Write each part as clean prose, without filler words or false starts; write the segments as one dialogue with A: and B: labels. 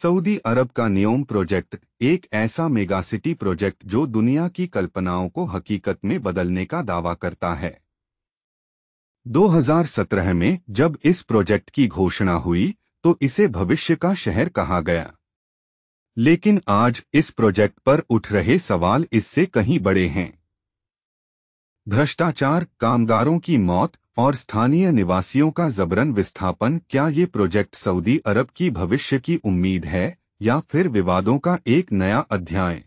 A: Saudi अरब का NEOM project एक ऐसा मेगासिटी प्रोजेक्ट जो दुनिया की कल्पनाओं को हकीकत में बदलने का दावा करता है। 2017 में जब इस प्रोजेक्ट की घोषणा हुई तो इसे भविष्य का शहर कहा गया, लेकिन आज इस प्रोजेक्ट पर उठ रहे सवाल इससे कहीं बड़े हैं। भ्रष्टाचार, कामगारों की मौत और स्थानीय निवासियों का जबरन विस्थापन। क्या ये प्रोजेक्ट सऊदी अरब की भविष्य की उम्मीद है या फिर विवादों का एक नया अध्याय?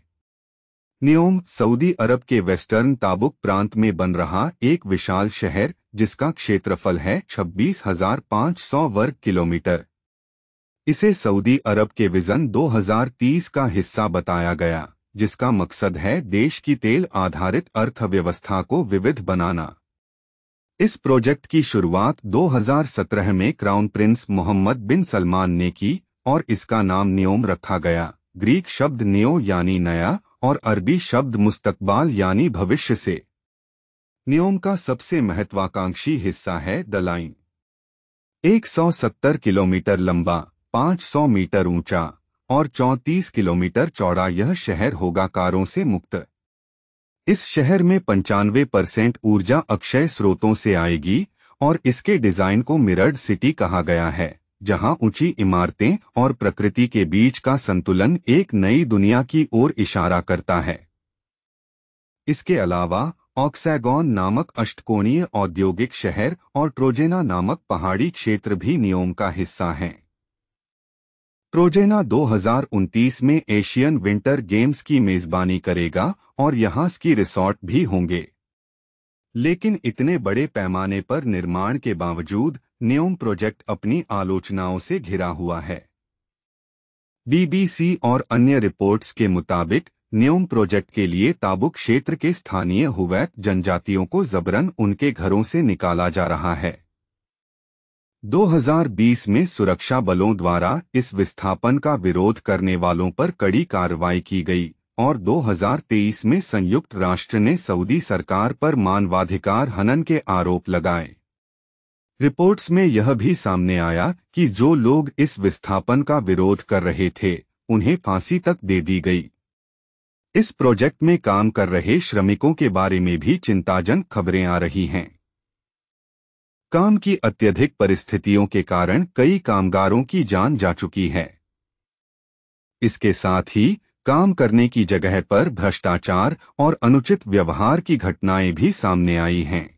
A: नियोम सऊदी अरब के वेस्टर्न ताबुक प्रांत में बन रहा एक विशाल शहर जिसका क्षेत्रफल है 26,500 वर्ग किलोमीटर। इसे सऊदी अरब के विजन 2030 का हिस्सा बताया गया, जिसका मकसद है देश की तेल आधारित अर्थव्यवस्था को विविध बनाना। इस प्रोजेक्ट की शुरुआत 2017 में क्राउन प्रिंस मोहम्मद बिन सलमान ने की और इसका नाम नियोम रखा गया। ग्रीक शब्द नियो यानी नया और अरबी शब्द मुस्तकबाल यानी भविष्य से। नियोम का सबसे महत्वाकांक्षी हिस्सा है द लाइन। 170 किलोमीटर लंबा, 500 मीटर ऊंचा और 34 किलोमीटर चौड़ा यह शहर होगा कारों से मुक्त। इस शहर में 95% ऊर्जा अक्षय स्रोतों से आएगी और इसके डिजाइन को मिरर्ड सिटी कहा गया है, जहां ऊंची इमारतें और प्रकृति के बीच का संतुलन एक नई दुनिया की ओर इशारा करता है। इसके अलावा ऑक्सैगॉन नामक अष्टकोणीय औद्योगिक शहर और ट्रोजेना नामक पहाड़ी क्षेत्र भी नियोम का हिस्सा हैं। ट्रोजेना 2029 में एशियन विंटर गेम्स की मेजबानी करेगा और यहां स्की रिसॉर्ट भी होंगे। लेकिन इतने बड़े पैमाने पर निर्माण के बावजूद नियोम प्रोजेक्ट अपनी आलोचनाओं से घिरा हुआ है। बीबीसी और अन्य रिपोर्ट्स के मुताबिक नियोम प्रोजेक्ट के लिए ताबुक क्षेत्र के स्थानीय हुवैत जनजातियों को जबरन उनके घरों से निकाला जा रहा है। 2020 में सुरक्षा बलों द्वारा इस विस्थापन का विरोध करने वालों पर कड़ी कार्रवाई की गई और 2023 में संयुक्त राष्ट्र ने सऊदी सरकार पर मानवाधिकार हनन के आरोप लगाए। रिपोर्ट्स में यह भी सामने आया कि जो लोग इस विस्थापन का विरोध कर रहे थे उन्हें फांसी तक दे दी गई। इस प्रोजेक्ट में काम कर रहे श्रमिकों के बारे में भी चिंताजनक खबरें आ रही हैं। काम की अत्यधिक परिस्थितियों के कारण कई कामगारों की जान जा चुकी है। इसके साथ ही काम करने की जगह पर भ्रष्टाचार और अनुचित व्यवहार की घटनाएं भी सामने आई हैं।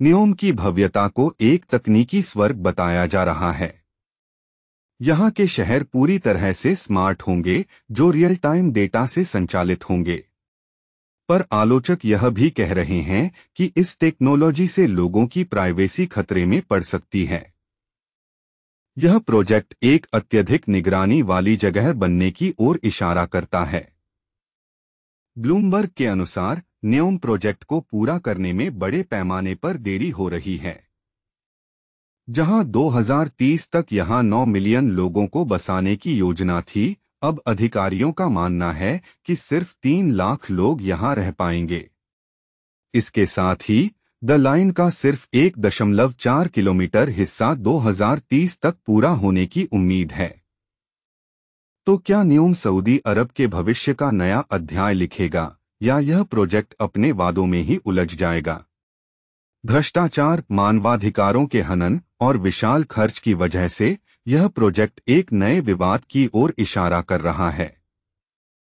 A: नियोम की भव्यता को एक तकनीकी स्वर्ग बताया जा रहा है। यहाँ के शहर पूरी तरह से स्मार्ट होंगे जो रियल टाइम डेटा से संचालित होंगे। पर आलोचक यह भी कह रहे हैं कि इस टेक्नोलॉजी से लोगों की प्राइवेसी खतरे में पड़ सकती है। यह प्रोजेक्ट एक अत्यधिक निगरानी वाली जगह बनने की ओर इशारा करता है। ब्लूमबर्ग के अनुसार नियोम प्रोजेक्ट को पूरा करने में बड़े पैमाने पर देरी हो रही है। जहां 2030 तक यहां 9 मिलियन लोगों को बसाने की योजना थी, अब अधिकारियों का मानना है कि सिर्फ 3 लाख लोग यहां रह पाएंगे। इसके साथ ही द लाइन का सिर्फ 1.4 किलोमीटर हिस्सा 2030 तक पूरा होने की उम्मीद है। तो क्या नियोम सऊदी अरब के भविष्य का नया अध्याय लिखेगा या यह प्रोजेक्ट अपने वादों में ही उलझ जाएगा? भ्रष्टाचार, मानवाधिकारों के हनन और विशाल खर्च की वजह से यह प्रोजेक्ट एक नए विवाद की ओर इशारा कर रहा है।